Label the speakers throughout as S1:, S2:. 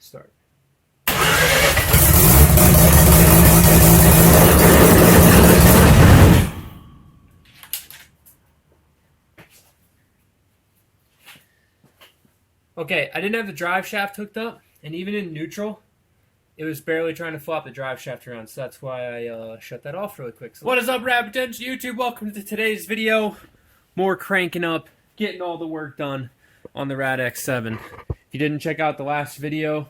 S1: start. Okay, I didn't have the drive shaft hooked up, and even in neutral, it was barely trying to flop the drive shaft around, so that's why I shut that off really quick. So what is up, rapid attention YouTube? Welcome to today's video. More cranking up, getting all the work done on the RADX7. If you didn't check out the last video,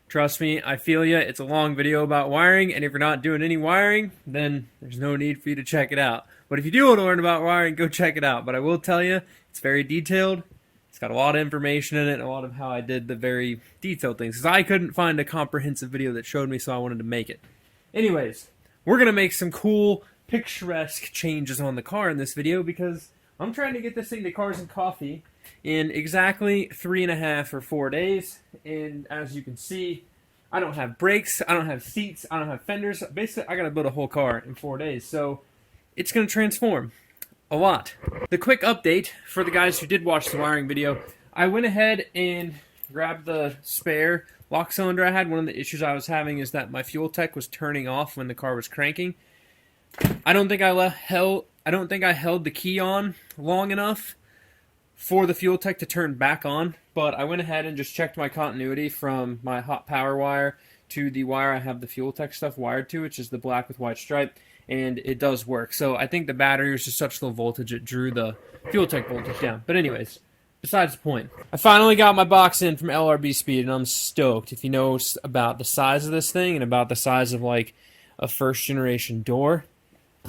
S1: trust me, I feel ya. It's a long video about wiring, and if you're not doing any wiring, then there's no need for you to check it out. But if you do want to learn about wiring, go check it out. But I will tell you, it's very detailed. It's got a lot of information in it, and a lot of how I did the very detailed things. Because I couldn't find a comprehensive video that showed me, so I wanted to make it. Anyways, we're going to make some cool, picturesque changes on the car in this video, because I'm trying to get this thing to Cars and Coffee in exactly 3.5 or 4 days. And as you can see, I don't have brakes, I don't have seats, I don't have fenders. Basically, I got to build a whole car in 4 days. So it's going to transform a lot. The quick update for the guys who did watch the wiring video, I went ahead and grabbed the spare lock cylinder I had. One of the issues I was having is that my Fueltech was turning off when the car was cranking. I don't think I held the key on long enough for the Fueltech to turn back on, but I went ahead and just checked my continuity from my hot power wire to the wire I have the Fueltech stuff wired to, which is the black with white stripe, and it does work. So I think the battery was just such low voltage it drew the Fueltech voltage down. But anyways, besides the point, I finally got my box in from LRB Speed, and I'm stoked. If you know about the size of this thing and about the size of like a first generation door,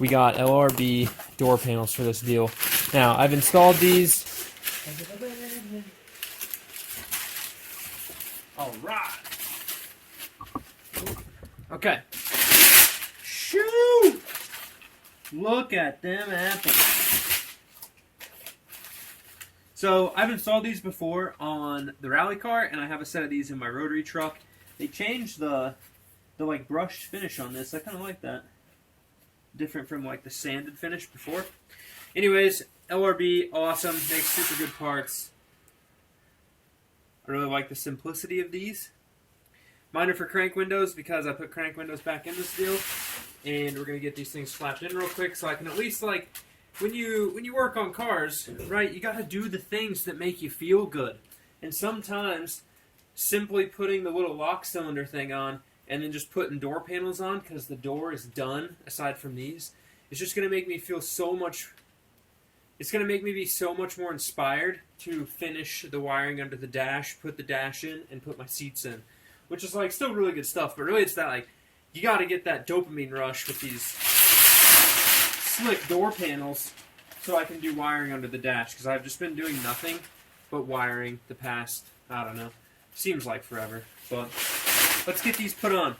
S1: we got LRB door panels for this deal. Now, I've installed these. All right. Okay. Shoo! Look at them apples. So, I've installed these before on the rally car, and I have a set of these in my rotary truck. They changed the like brushed finish on this. I kind of like that. Different from like the sanded finish before. Anyways, LRB, awesome, makes super good parts. I really like the simplicity of these. Mine are for crank windows because I put crank windows back in this deal, and we're gonna get these things slapped in real quick so I can at least, like, when you work on cars, right, you gotta do the things that make you feel good. And sometimes simply putting the little lock cylinder thing on and then just putting door panels on because the door is done, aside from these, it's just going to make me feel so much, it's going to make me be so much more inspired to finish the wiring under the dash, put the dash in, and put my seats in. Which is, like, still really good stuff, but really it's that, like, you got to get that dopamine rush with these slick door panels so I can do wiring under the dash, because I've just been doing nothing but wiring the past, I don't know, seems like forever, but let's get these put on.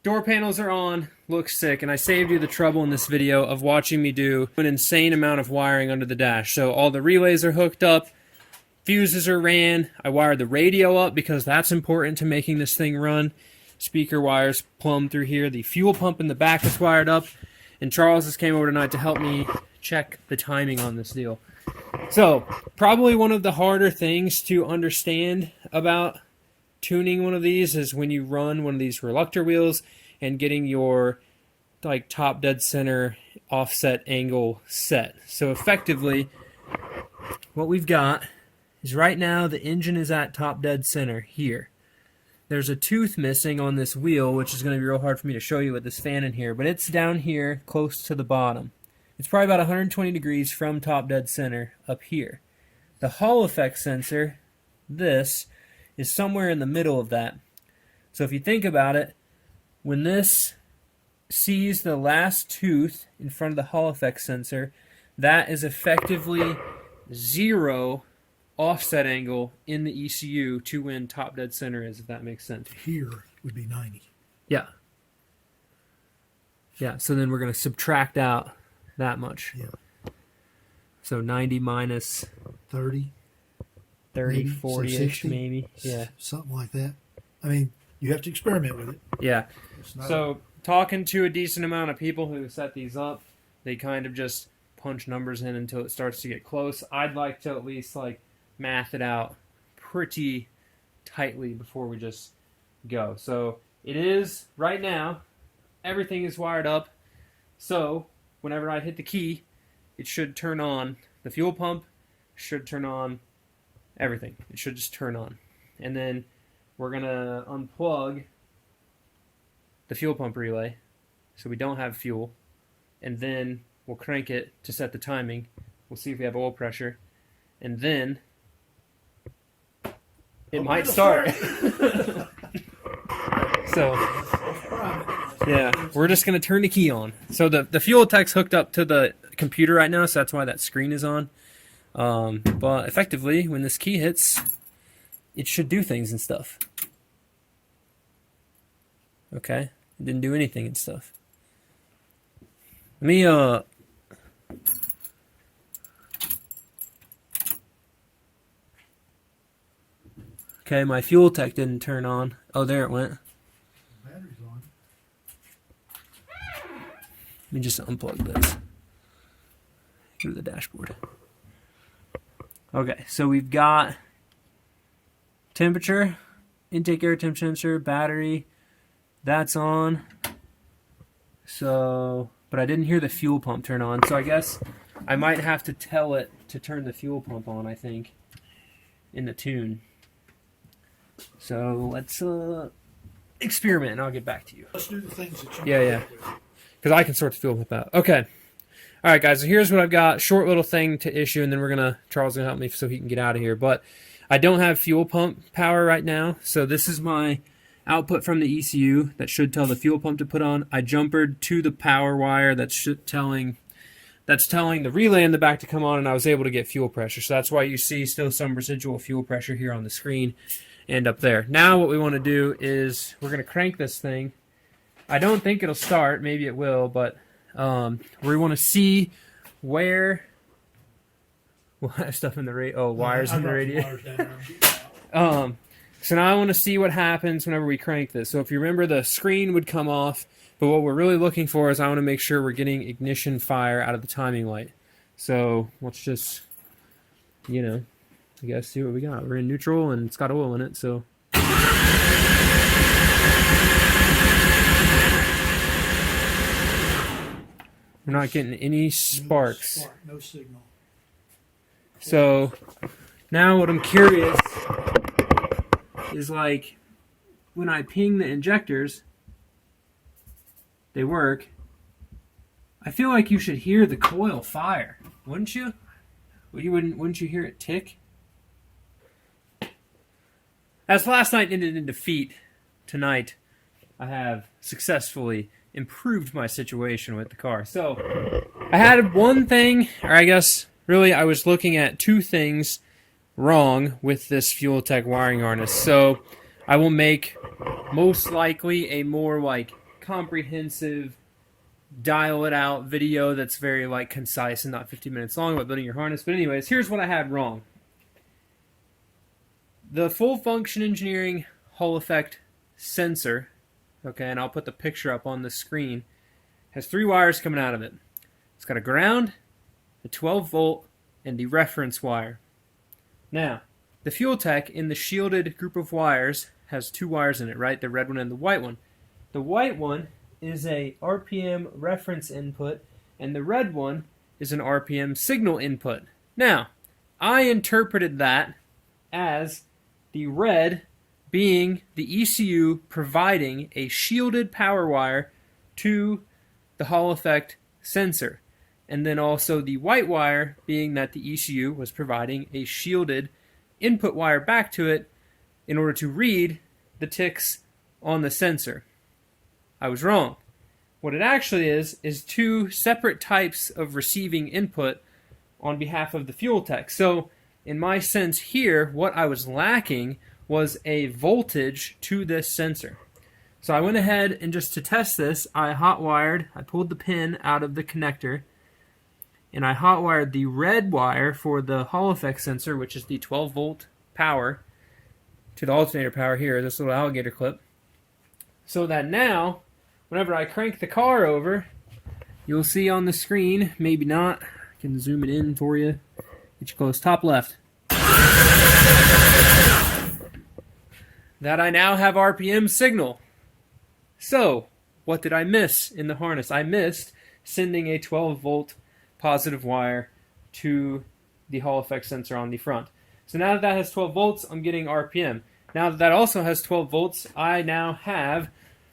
S1: Door panels are on, looks sick, and I saved you the trouble in this video of watching me do an insane amount of wiring under the dash. So all the relays are hooked up, fuses are ran, I wired the radio up because that's important to making this thing run. Speaker wires plumbed through here, the fuel pump in the back is wired up, and Charles just came over tonight to help me check the timing on this deal. So, probably one of the harder things to understand about tuning one of these is when you run one of these reluctor wheels and getting your like top dead center offset angle set. So effectively, what we've got is right now the engine is at top dead center here. There's a tooth missing on this wheel, which is going to be real hard for me to show you with this fan in here, but it's down here close to the bottom. It's probably about 120 degrees from top dead center up here. The Hall effect sensor, this, is somewhere in the middle of that. So if you think about it, when this sees the last tooth in front of the Hall effect sensor, that is effectively 0 offset angle in the ECU to when top dead center is, if that makes sense.
S2: Here would be 90.
S1: Yeah. Yeah, so then we're going to subtract out that much.
S2: Yeah.
S1: So 90 minus
S2: 30,
S1: 40-ish,
S2: so
S1: maybe. Yeah.
S2: Something like that. I mean, you have to experiment with it.
S1: Yeah.
S2: It's not
S1: So talking to a decent amount of people who set these up, they kind of just punch numbers in until it starts to get close. I'd like to at least like math it out pretty tightly before we just go. So it is right now, everything is wired up. So whenever I hit the key, it should turn on the fuel pump, should turn on everything. It should just turn on. And then we're gonna unplug the fuel pump relay so we don't have fuel, and then we'll crank it to set the timing. We'll see if we have oil pressure, and then it might start. So yeah, we're just gonna turn the key on. So the Fueltech's hooked up to the computer right now, so that's why that screen is on. But effectively, when this key hits, it should do things and stuff. Okay, it didn't do anything and stuff. Let me okay, my Fueltech didn't turn on. Oh, there it went.
S2: Battery's on.
S1: Let me just unplug this. Go to the dashboard. Okay, so we've got temperature, intake air temp sensor, battery. That's on. So, but I didn't hear the fuel pump turn on. So I guess I might have to tell it to turn the fuel pump on, I think, in the tune. So let's experiment and I'll get back to you.
S2: Let's do the things that you
S1: Yeah. Because I can sort the fuel pump out. Okay. All right, guys, so here's what I've got. Short little thing to issue, and then Charles is going to help me so he can get out of here. But I don't have fuel pump power right now, so this is my output from the ECU that should tell the fuel pump to put on. I jumpered to the power wire that's telling the relay in the back to come on, and I was able to get fuel pressure. So that's why you see still some residual fuel pressure here on the screen and up there. Now what we want to do is we're going to crank this thing. I don't think it'll start. Maybe it will, but we want to see where we'll have stuff in the radio. Oh, wires in the radio. So now I want to see what happens whenever we crank this. So if you remember, the screen would come off, but what we're really looking for is I want to make sure we're getting ignition fire out of the timing light. So let's just, I guess see what we got. We're in neutral and it's got oil in it, so. We're not getting any sparks.
S2: No signal.
S1: So now what I'm curious is, like, when I ping the injectors, they work. I feel like you should hear the coil fire, wouldn't you? Well, wouldn't you hear it tick? As last night ended in defeat, tonight I have successfully improved my situation with the car. So I had one thing, or I guess really I was looking at two things wrong with this Fueltech wiring harness. So I will make most likely a more like comprehensive, dial it out video that's very like concise and not 15 minutes long about building your harness. But anyways, here's what I had wrong. The full function engineering Hall effect sensor, okay, and I'll put the picture up on the screen, has three wires coming out of it. It's got a ground, a 12 volt, and the reference wire. Now, the Fueltech in the shielded group of wires has two wires in it, right? The red one and the white one. The white one is a RPM reference input, and the red one is an RPM signal input. Now, I interpreted that as the red being the ECU providing a shielded power wire to the Hall effect sensor, and then also the white wire being that the ECU was providing a shielded input wire back to it in order to read the ticks on the sensor. I was wrong. What it actually is two separate types of receiving input on behalf of the Fueltech. So in my sense here, what I was lacking was a voltage to this sensor. So I went ahead and just to test this, I pulled the pin out of the connector, and I hot wired the red wire for the Hall effect sensor, which is the 12 volt power, to the alternator power here, this little alligator clip, so that now, whenever I crank the car over, you'll see on the screen, maybe not, Can zoom it in for you. Get you close. Top left. That I now have RPM signal. So, what did I miss in the harness? I missed sending a 12-volt positive wire to the Hall effect sensor on the front. So now that that has 12 volts, I'm getting RPM. Now that that also has 12 volts, I now have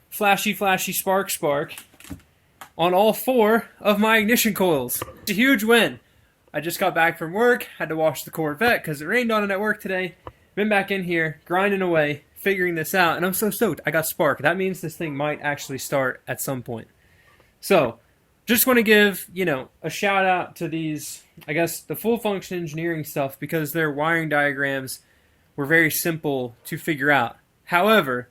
S1: flashy, flashy, spark, spark on all 4 of my ignition coils. It's a huge win. I just got back from work, had to wash the Corvette because it rained on it at work today. Been back in here, grinding away, figuring this out, and I'm so stoked. I got spark. That means this thing might actually start at some point. So, just want to give, a shout out to these, I guess, the full function engineering stuff, because their wiring diagrams were very simple to figure out. However,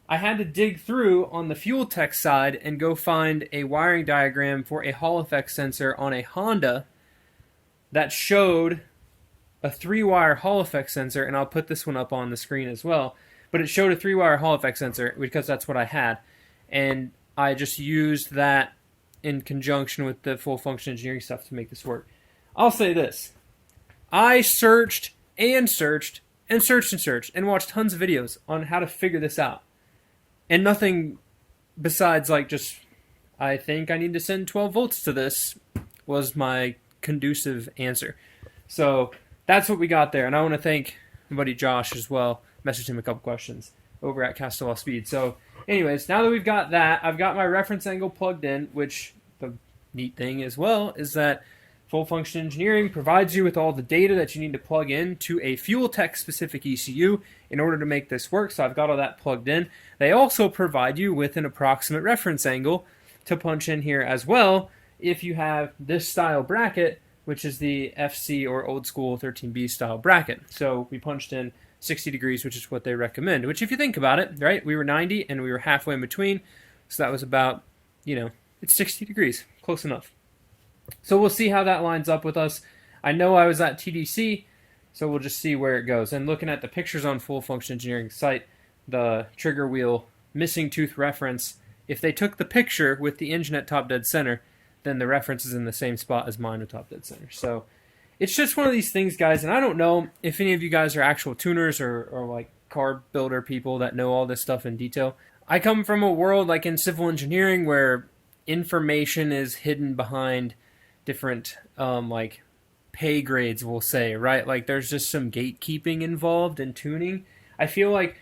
S1: I had to dig through on the Fueltech side and go find a wiring diagram for a Hall effect sensor on a Honda that showed a 3-wire Hall effect sensor, and I'll put this one up on the screen as well. But it showed a 3-wire Hall effect sensor because that's what I had. And I just used that in conjunction with the full function engineering stuff to make this work. I'll say this. I searched and searched and searched and searched and watched tons of videos on how to figure this out. And nothing besides just, I think I need to send 12 volts to this was my conducive answer. So that's what we got there. And I want to thank my buddy Josh as well. Messaged him a couple questions over at Castello Speed. So anyways, now that we've got that, I've got my reference angle plugged in, which the neat thing as well is that full function engineering provides you with all the data that you need to plug in to a Fueltech specific ECU in order to make this work. So I've got all that plugged in. They also provide you with an approximate reference angle to punch in here as well if you have this style bracket, which is the FC or old school 13B style bracket. So we punched in 60 degrees, which is what they recommend, which if you think about it, right, we were 90 and we were halfway in between. So that was about, it's 60 degrees, close enough. So we'll see how that lines up with us. I know I was at TDC, so we'll just see where it goes. And looking at the pictures on Full Function Engineering site, the trigger wheel missing tooth reference, if they took the picture with the engine at top dead center, then the reference is in the same spot as mine with top dead center. So it's just one of these things, guys, and I don't know if any of you guys are actual tuners or car builder people that know all this stuff in detail. I come from a world in civil engineering where information is hidden behind different pay grades, we'll say, right? There's just some gatekeeping involved in tuning. I feel like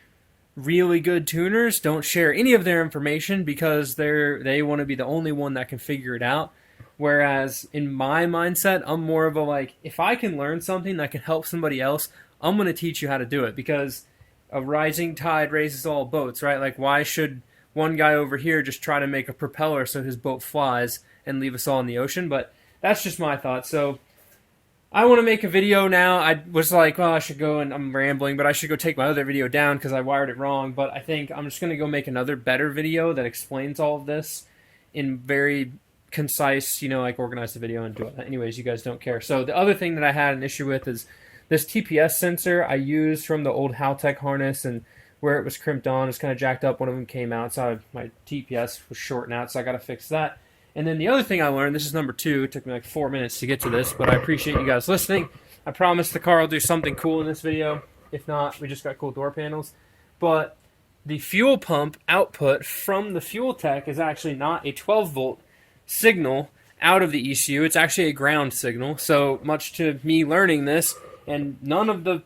S1: really good tuners don't share any of their information because they want to be the only one that can figure it out. Whereas in my mindset, I'm more of if I can learn something that can help somebody else, I'm going to teach you how to do it, because a rising tide raises all boats, right? Why should one guy over here just try to make a propeller so his boat flies and leave us all in the ocean? But that's just my thought. So I want to make a video now. I was I should go, and I'm rambling, but I should go take my other video down because I wired it wrong. But I think I'm just going to go make another better video that explains all of this in very concise, organize the video and do it. Anyways, you guys don't care. So the other thing that I had an issue with is this TPS sensor I used from the old Haltech harness, and where it was crimped on, it's kind of jacked up. One of them came out, so my TPS was shorting out, so I got to fix that. And then the other thing I learned, this is number 2, it took me 4 minutes to get to this, but I appreciate you guys listening. I promise the car will do something cool in this video. If not, we just got cool door panels. But the fuel pump output from the Fueltech is actually not a 12-volt signal out of the ECU. It's actually a ground signal. So much to me learning this, and none of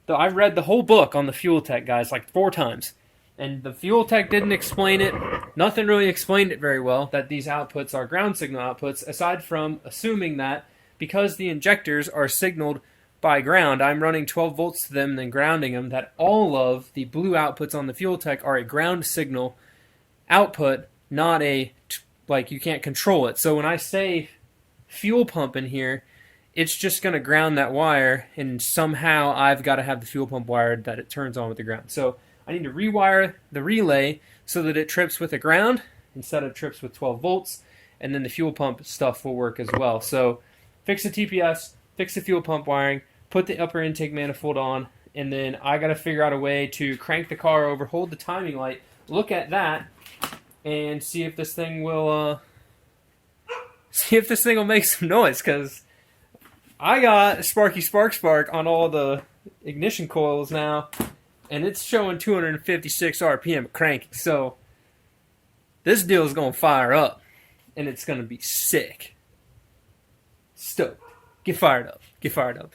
S1: I've read the whole book on the Fueltech, guys, 4 times. And the Fueltech didn't explain it. Nothing really explained it very well, that these outputs are ground signal outputs, aside from assuming that because the injectors are signaled by ground, I'm running 12 volts to them and then grounding them, that all of the blue outputs on the Fueltech are a ground signal output, not a, you can't control it. So when I say fuel pump in here, it's just going to ground that wire, and somehow I've got to have the fuel pump wired that it turns on with the ground. So I need to rewire the relay so that it trips with the ground instead of trips with 12 volts, and then the fuel pump stuff will work as well. So fix the TPS, fix the fuel pump wiring, put the upper intake manifold on, and then I got to figure out a way to crank the car over, hold the timing light, look at that, and see if this thing will make some noise, because I got Sparky Spark on all the ignition coils now, and it's showing 256 RPM cranking. So this deal is going to fire up, and it's going to be sick. Stoked. Get fired up. Get fired up.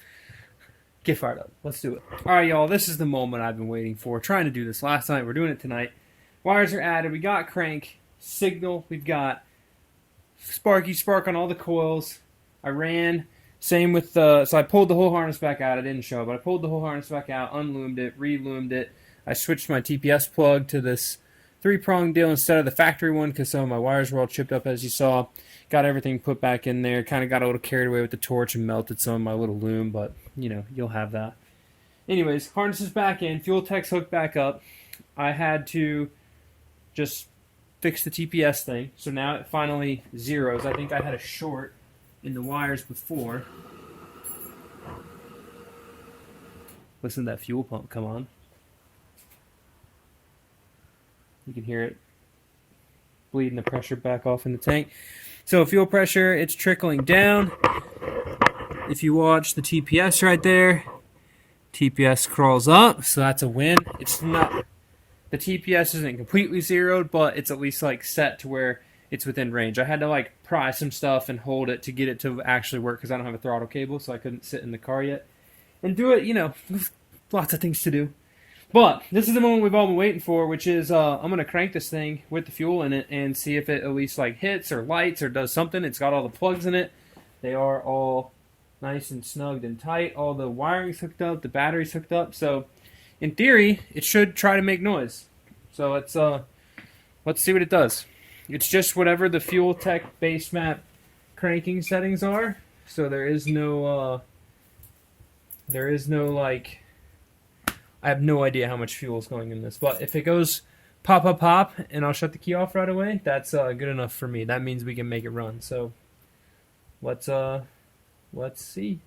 S1: Get fired up. Let's do it. All right, y'all. This is the moment I've been waiting for. Trying to do this last night. We're doing it tonight. Wires are added. We got crank, signal. We've got Sparky Spark on all the coils. I ran. Same with so I pulled the whole harness back out. I didn't show, but I pulled the whole harness back out, unloomed it, reloomed it. I switched my TPS plug to this 3-prong deal instead of the factory one because some of my wires were all chipped up, as you saw. Got everything put back in there. Kind of got a little carried away with the torch and melted some of my little loom, but, you know, you'll have that. Anyways, harness is back in. Fueltech's hooked back up. I had to just fix the TPS thing, so now it finally zeros. I think I had a short in the wires before. Listen to that fuel pump come on. You can hear it bleeding the pressure back off in the tank. So fuel pressure, it's trickling down. If you watch the TPS right there, TPS crawls up, so that's a win. It's not, the TPS isn't completely zeroed, but it's at least like set to where it's within range. I had to like pry some stuff and hold it to get it to actually work because I don't have a throttle cable, so I couldn't sit in the car yet and do it. You know, lots of things to do. But this is the moment we've all been waiting for, which is I'm going to crank this thing with the fuel in it and see if it at least like hits or lights or does something. It's got all the plugs in it. They are all nice and snugged and tight. All the wiring's hooked up. The battery's hooked up. So in theory, it should try to make noise. So let's see what it does. It's just whatever the Fueltech base map cranking settings are. So there is no like, I have no idea how much fuel is going in this. But if it goes pop, pop, pop, and I'll shut the key off right away, that's good enough for me. That means we can make it run. So let's see.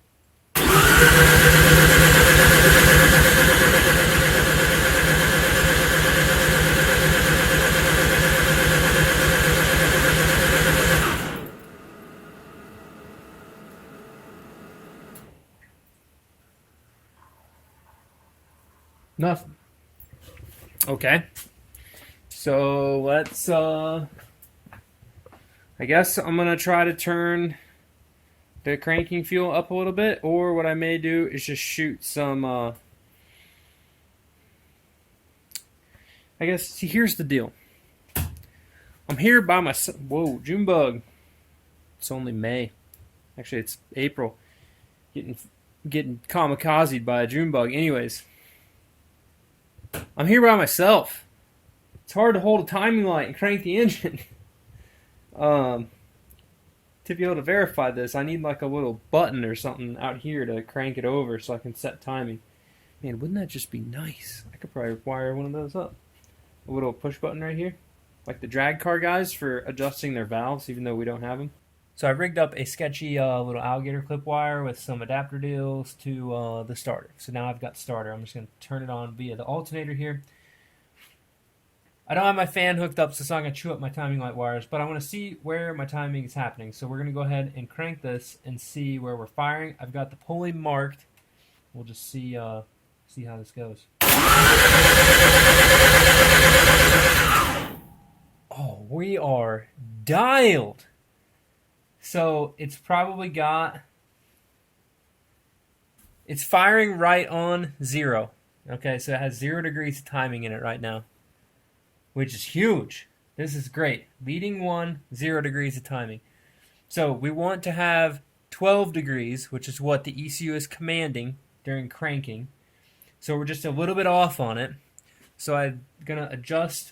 S1: Nothing. Okay. So let's I guess I'm gonna try to turn the cranking fuel up a little bit, or what I may do is just shoot some I guess, see, here's the deal. I'm here by myself. Whoa, June bug. It's only May. Actually, it's April. Getting kamikazed by a June bug. Anyways, I'm here by myself. It's hard to hold a timing light and crank the engine. To be able to verify this, I need like a little button or something out here to crank it over so I can set timing. Man, wouldn't that just be nice? I could probably wire one of those up. A little push button right here. Like the drag car guys for adjusting their valves, even though we don't have them. So I rigged up a sketchy little alligator clip wire with some adapter deals to the starter. So now I've got starter. I'm just going to turn it on via the alternator here. I don't have my fan hooked up, so it's not going to chew up my timing light wires, but I want to see where my timing is happening. So we're going to go ahead and crank this and see where we're firing. I've got the pulley marked. We'll just see how this goes. Oh, we are dialed. So it's probably it's firing right on 0. Okay, so it has 0 degrees timing in it right now, which is huge. This is great. Leading 1, 0 degrees of timing. So we want to have 12 degrees, which is what the ECU is commanding during cranking. So we're just a little bit off on it. So I'm going to adjust.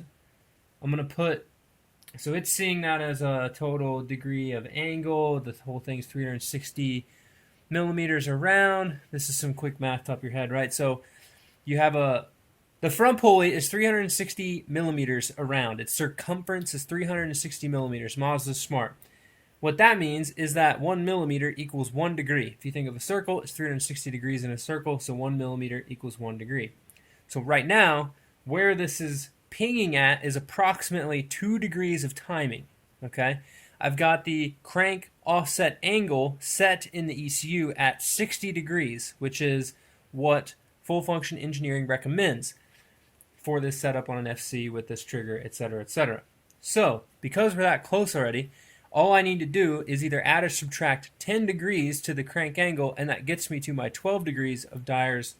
S1: I'm going to put, so it's seeing that as a total degree of angle. The whole thing's 360 millimeters around. This is some quick math top of your head, right? So you have the front pulley is 360 millimeters around. Its circumference is 360 millimeters. Mazda's smart. What that means is that 1 millimeter equals 1 degree. If you think of a circle, it's 360 degrees in a circle, so 1 millimeter equals 1 degree. So right now, where this is pinging at is approximately 2 degrees of timing. Okay, I've got the crank offset angle set in the ECU at 60 degrees, which is what full function engineering recommends for this setup on an FC with this trigger, etc., etc. So, because we're that close already, all I need to do is either add or subtract 10 degrees to the crank angle, and that gets me to my 12 degrees of Dyer's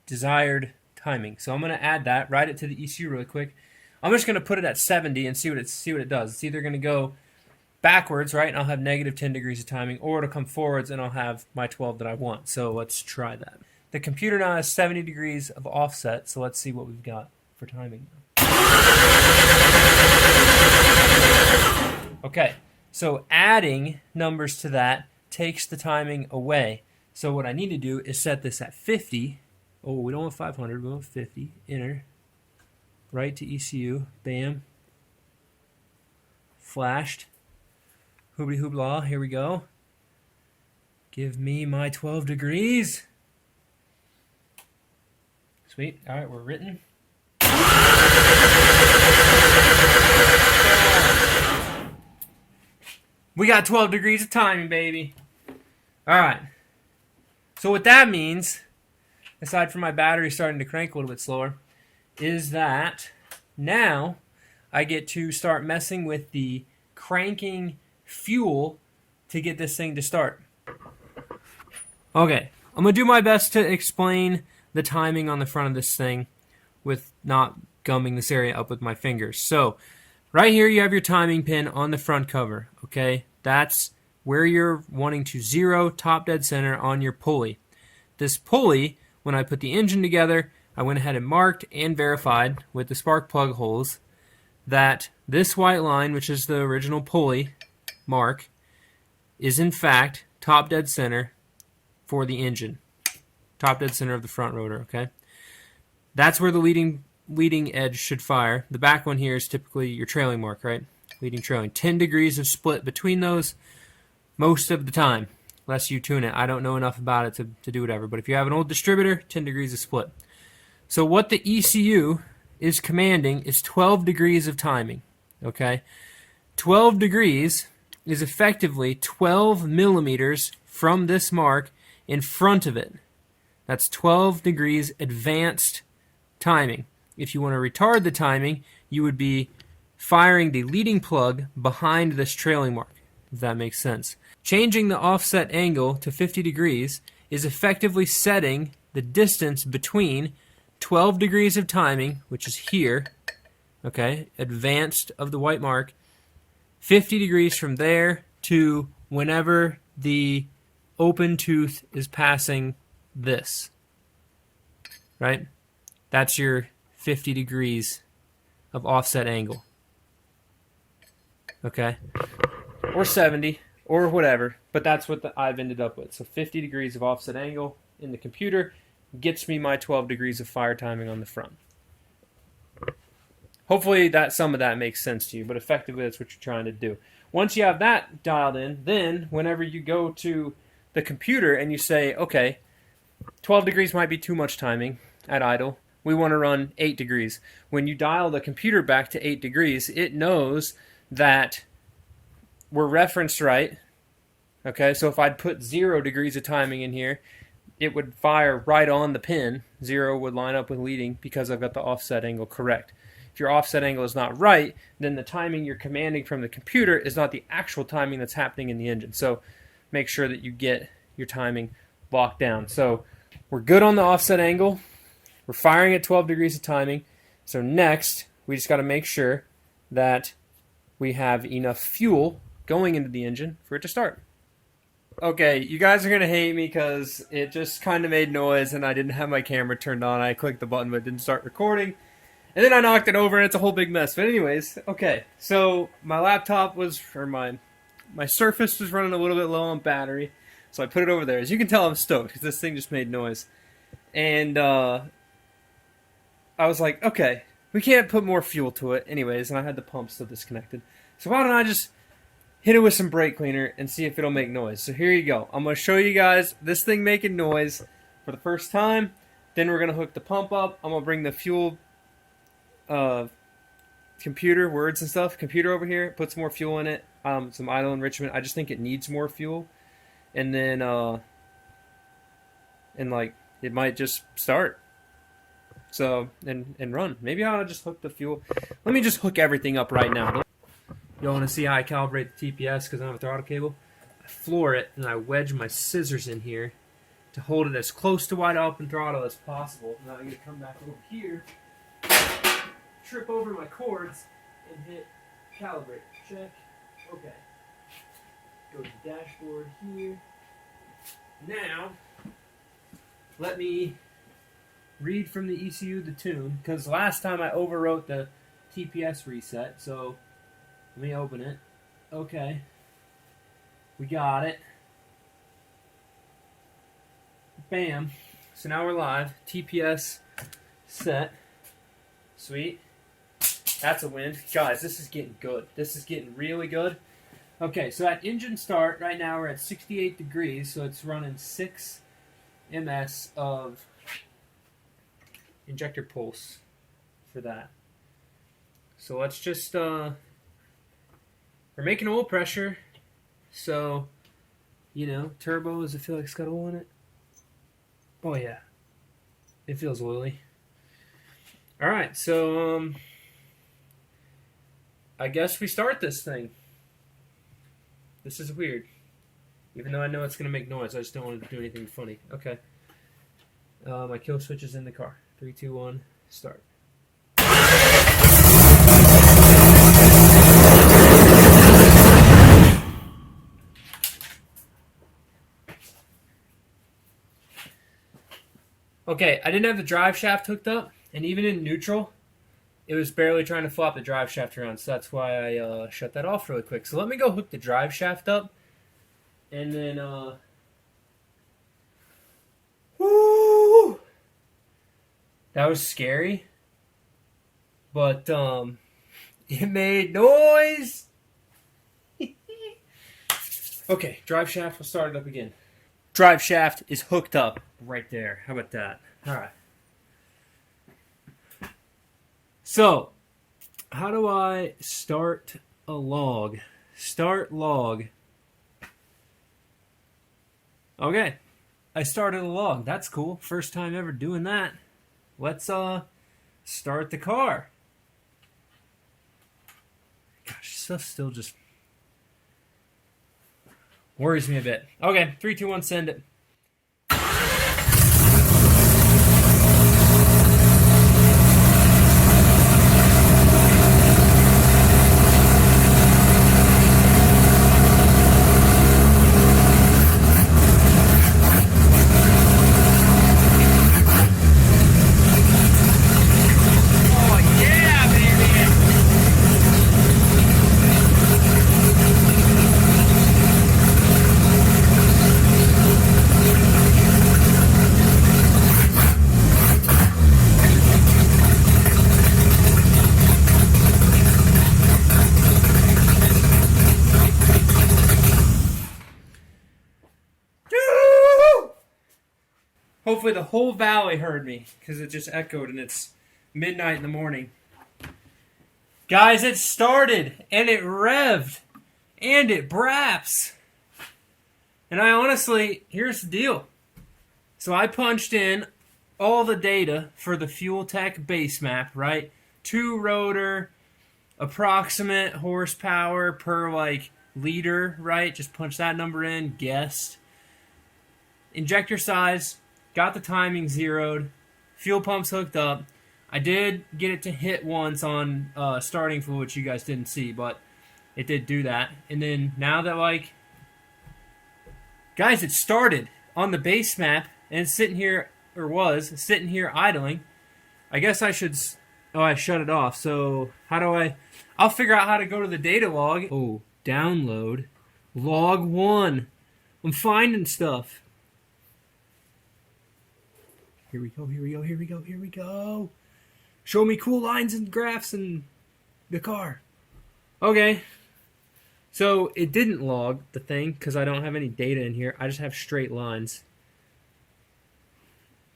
S1: desired timing. So I'm going to add that, write it to the ECU really quick. I'm just going to put it at 70 and see what it does. It's either going to go backwards, right, and I'll have negative 10 degrees of timing, or it'll come forwards and I'll have my 12 that I want. So let's try that. The computer now has 70 degrees of offset, so let's see what we've got for timing. Okay, so adding numbers to that takes the timing away. So what I need to do is set this at 50. Oh, we don't want 500, we want 50. Enter. Right to ECU. Bam. Flashed. Hoobly hoobla. Here we go. Give me my 12 degrees. Sweet. All right, we're written. We got 12 degrees of timing, baby. All right. So what that means, aside from my battery starting to crank a little bit slower, is that now I get to start messing with the cranking fuel to get this thing to start. Okay, I'm going to do my best to explain the timing on the front of this thing with not gumming this area up with my fingers. So, right here you have your timing pin on the front cover, okay? That's where you're wanting to zero top dead center on your pulley. This pulley, when I put the engine together, I went ahead and marked and verified with the spark plug holes that this white line, which is the original pulley mark, is in fact top dead center for the engine. Top dead center of the front rotor, okay? That's where the leading edge should fire. The back one here is typically your trailing mark, right? Leading, trailing. 10 degrees of split between those most of the time, unless you tune it. I don't know enough about it to do whatever, but if you have an old distributor, 10 degrees of split. So what the ECU is commanding is 12 degrees of timing, okay? 12 degrees is effectively 12 millimeters from this mark in front of it. That's 12 degrees advanced timing. If you want to retard the timing, you would be firing the leading plug behind this trailing mark, if that makes sense. Changing the offset angle to 50 degrees is effectively setting the distance between 12 degrees of timing, which is here, okay, advanced of the white mark, 50 degrees from there to whenever the open tooth is passing this, right? That's your 50 degrees of offset angle, okay? Or 70, or whatever, but that's what I've ended up with. So 50 degrees of offset angle in the computer gets me my 12 degrees of fire timing on the front. Hopefully some of that makes sense to you, but effectively that's what you're trying to do. Once you have that dialed in, then whenever you go to the computer and you say, okay, 12 degrees might be too much timing at idle. We want to run 8 degrees. When you dial the computer back to 8 degrees, it knows that we're referenced right. Okay, so if I'd put 0 degrees of timing in here, it would fire right on the pin. 0 would line up with leading because I've got the offset angle correct. If your offset angle is not right, then the timing you're commanding from the computer is not the actual timing that's happening in the engine. So make sure that you get your timing locked down. So we're good on the offset angle. We're firing at 12 degrees of timing. So next, we just got to make sure that we have enough fuel going into the engine for it to start. Okay, you guys are going to hate me because it just kind of made noise and I didn't have my camera turned on. I clicked the button but it didn't start recording. And then I knocked it over and it's a whole big mess. But anyways, okay, so my laptop my Surface was running a little bit low on battery. So I put it over there. As you can tell, I'm stoked because this thing just made noise. And I was like, okay, we can't put more fuel to it anyways, and I had the pump still disconnected. So why don't I just hit it with some brake cleaner and see if it'll make noise. So here you go. I'm going to show you guys this thing making noise for the first time. Then we're going to hook the pump up. I'm going to bring the fuel computer words and stuff. Computer over here, put some more fuel in it. Some idle enrichment. I just think it needs more fuel, and then and like it might just start. So and run. Maybe I ought to just hook the fuel. Let me just hook everything up right now. Y'all want to see how I calibrate the TPS because I don't have a throttle cable? I floor it and I wedge my scissors in here to hold it as close to wide open throttle as possible. Now I'm going to come back over here, trip over my cords, and hit calibrate. Check. Okay. Go to the dashboard here. Now, let me read from the ECU the tune, because last time I overwrote the TPS reset, so let me open it. Okay. We got it. Bam. So now we're live. TPS set. Sweet. That's a win. Guys, this is getting good. This is getting really good. Okay, so at engine start, right now we're at 68 degrees, so it's running 6 ms of injector pulse for that. So let's just, we're making oil pressure, so, you know, turbo, does it feel like it's got oil in it? Oh yeah, it feels oily. Alright, so, I guess we start this thing. This is weird. Even though I know it's going to make noise, I just don't want to do anything funny. Okay. My kill switch is in the car. 3, 2, 1, start. Okay, I didn't have the drive shaft hooked up, and even in neutral, it was barely trying to flop the drive shaft around, so that's why I shut that off really quick. So let me go hook the drive shaft up, and then, woo! That was scary, but it made noise. Okay, drive shaft, we'll start it up again. Drive shaft is hooked up right there. How about that? All right. So, how do I start a log? Start log. Okay, I started a log. That's cool. First time ever doing that. Let's start the car. Gosh, stuff still just worries me a bit. Okay, 3, 2, 1, send it. Hopefully the whole valley heard me, because it just echoed and it's midnight in the morning. Guys, it started, and it revved, and it braps. And I honestly, here's the deal. So I punched in all the data for the Fueltech base map, right? 2 rotor, approximate horsepower per, like, liter, right? Just punch that number in, guessed. Injector size. Got the timing zeroed, fuel pumps hooked up. I did get it to hit once on starting fluid, which you guys didn't see, but it did do that. And then now that, like, guys, it started on the base map, and it's sitting here, or was, sitting here idling. I guess I should, I shut it off. So how do I'll figure out how to go to the data log. Oh, download, log 1. I'm finding stuff. Here we go, here we go, here we go, here we go. Show me cool lines and graphs in the car. Okay. So it didn't log the thing because I don't have any data in here. I just have straight lines.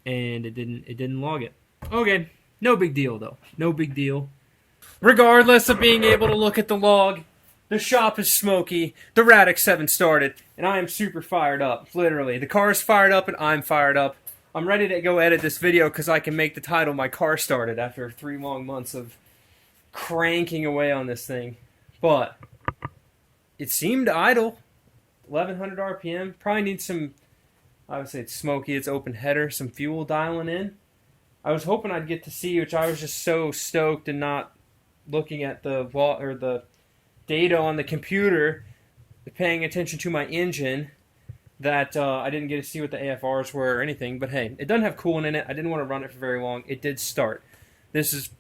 S1: And it didn't log it. Okay. No big deal though. No big deal. Regardless of being able to look at the log, the shop is smoky, the RADX7 started, and I am super fired up, literally. The car is fired up and I'm fired up. I'm ready to go edit this video because I can make the title "My Car Started" after 3 long months of cranking away on this thing. But it seemed idle. 1100 RPM. Probably needs some, I would say it's smoky, it's open header, some fuel dialing in. I was hoping I'd get to see, which I was just so stoked and not looking at the data on the computer, paying attention to my engine, that I didn't get to see what the AFRs were or anything. But hey, it doesn't have coolant in it. I didn't want to run it for very long. It did start. This is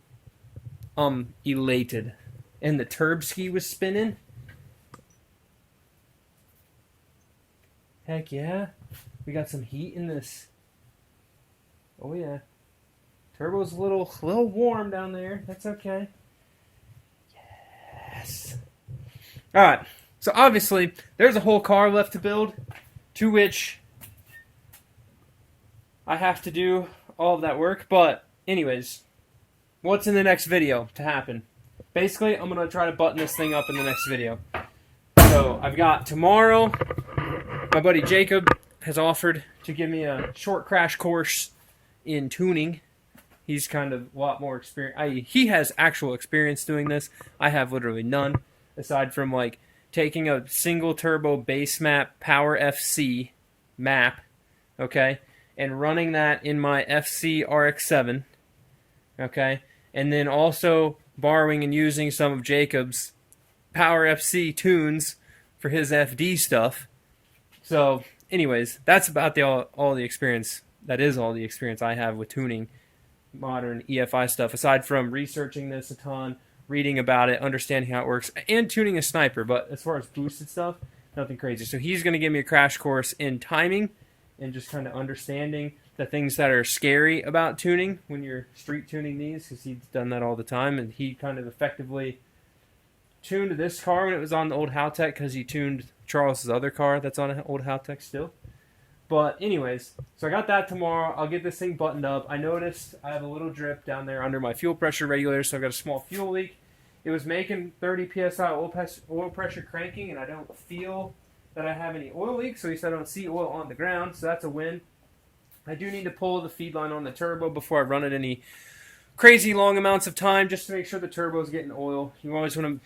S1: elated. And the turb ski was spinning. Heck yeah. We got some heat in this. Oh yeah. Turbo's a little warm down there. That's okay. Yes. Alright. So obviously, there's a whole car left to build, to which I have to do all of that work. But anyways, what's in the next video to happen? Basically, I'm going to try to button this thing up in the next video. So I've got tomorrow, my buddy Jacob has offered to give me a short crash course in tuning. He's kind of a lot more experienced. He has actual experience doing this. I have literally none, aside from like taking a single turbo base map Power FC map, okay, and running that in my FC RX7, okay, and then also borrowing and using some of Jacob's Power FC tunes for his FD stuff. So, anyways, that's about all the experience. That is all the experience I have with tuning modern EFI stuff, aside from researching this a ton, reading about it, understanding how it works, and tuning a sniper. But as far as boosted stuff, nothing crazy. So he's going to give me a crash course in timing and just kind of understanding the things that are scary about tuning when you're street tuning these, because he's done that all the time, and he kind of effectively tuned this car when it was on the old Haltech, because he tuned Charles's other car that's on an old Haltech still. But anyways, so I got that tomorrow. I'll get this thing buttoned up. I noticed I have a little drip down there under my fuel pressure regulator, so I've got a small fuel leak. It was making 30 psi oil pressure cranking, and I don't feel that I have any oil leaks, so at least I don't see oil on the ground, so that's a win. I do need to pull the feed line on the turbo before I run it any crazy long amounts of time, just to make sure the turbo is getting oil. You always don't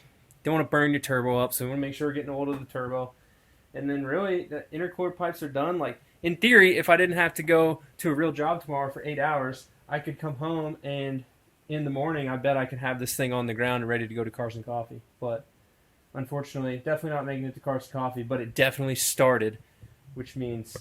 S1: want to burn your turbo up, so you want to make sure we're getting oil to the turbo. And then really, the intercooler pipes are done. Like, in theory, if I didn't have to go to a real job tomorrow for 8 hours, I could come home and in the morning, I bet I could have this thing on the ground and ready to go to Cars and Coffee. But unfortunately, definitely not making it to Cars and Coffee, but it definitely started, which means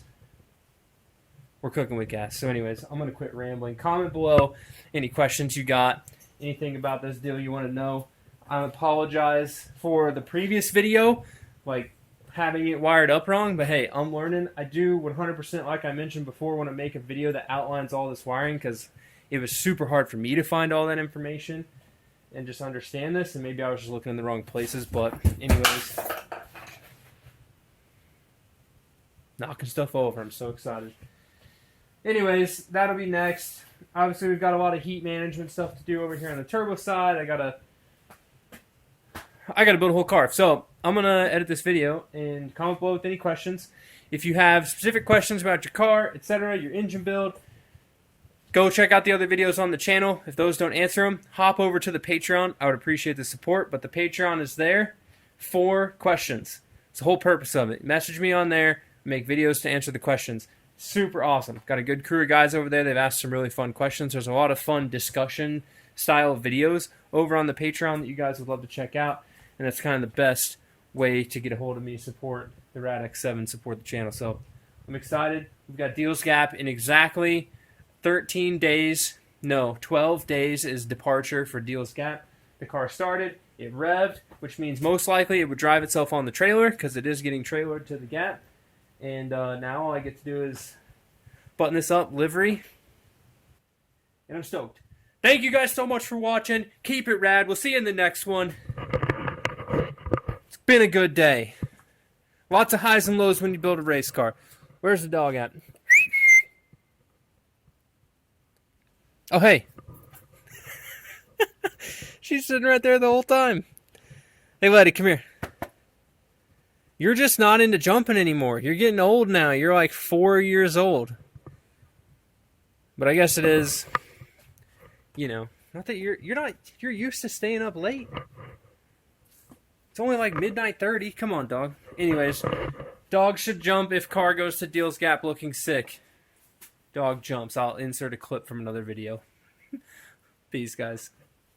S1: we're cooking with gas. So anyways, I'm going to quit rambling. Comment below any questions you got, anything about this deal you want to know. I apologize for the previous video, like having it wired up wrong, but hey, I'm learning. I do 100%, like I mentioned before, want to make a video that outlines all this wiring, because it was super hard for me to find all that information and just understand this, and maybe I was just looking in the wrong places. But anyways, knocking stuff over. I'm so excited. Anyways, that'll be next. Obviously, we've got a lot of heat management stuff to do over here on the turbo side. I gotta build a whole car. So I'm gonna edit this video and comment below with any questions. If you have specific questions about your car, etc., your engine build, go check out the other videos on the channel. If those don't answer them, hop over to the Patreon. I would appreciate the support, but the Patreon is there for questions. It's the whole purpose of it. Message me on there, make videos to answer the questions. Super awesome. Got a good crew of guys over there. They've asked some really fun questions. There's a lot of fun discussion style videos over on the Patreon that you guys would love to check out. And that's kind of the best way to get a hold of me, support the RADX7, support the channel. So I'm excited. We've got Deals Gap in exactly 13 days. No, 12 days is departure for Deals Gap. The car started. It revved, which means most likely it would drive itself on the trailer, because it is getting trailered to the Gap. And now all I get to do is button this up, livery, and I'm stoked. Thank you guys so much for watching. Keep it rad. We'll see you in the next one. It's been a good day. Lots of highs and lows when you build a race car. Where's the dog at? Oh, hey. She's sitting right there the whole time. Hey, Letty, come here. You're just not into jumping anymore. You're getting old now. You're like 4 years old. But I guess it is, you know, not that you're used to staying up late. It's only like midnight 30. Come on, dog. Anyways, dog should jump if car goes to Deal's Gap looking sick. Dog jumps. I'll insert a clip from another video. Peace, guys.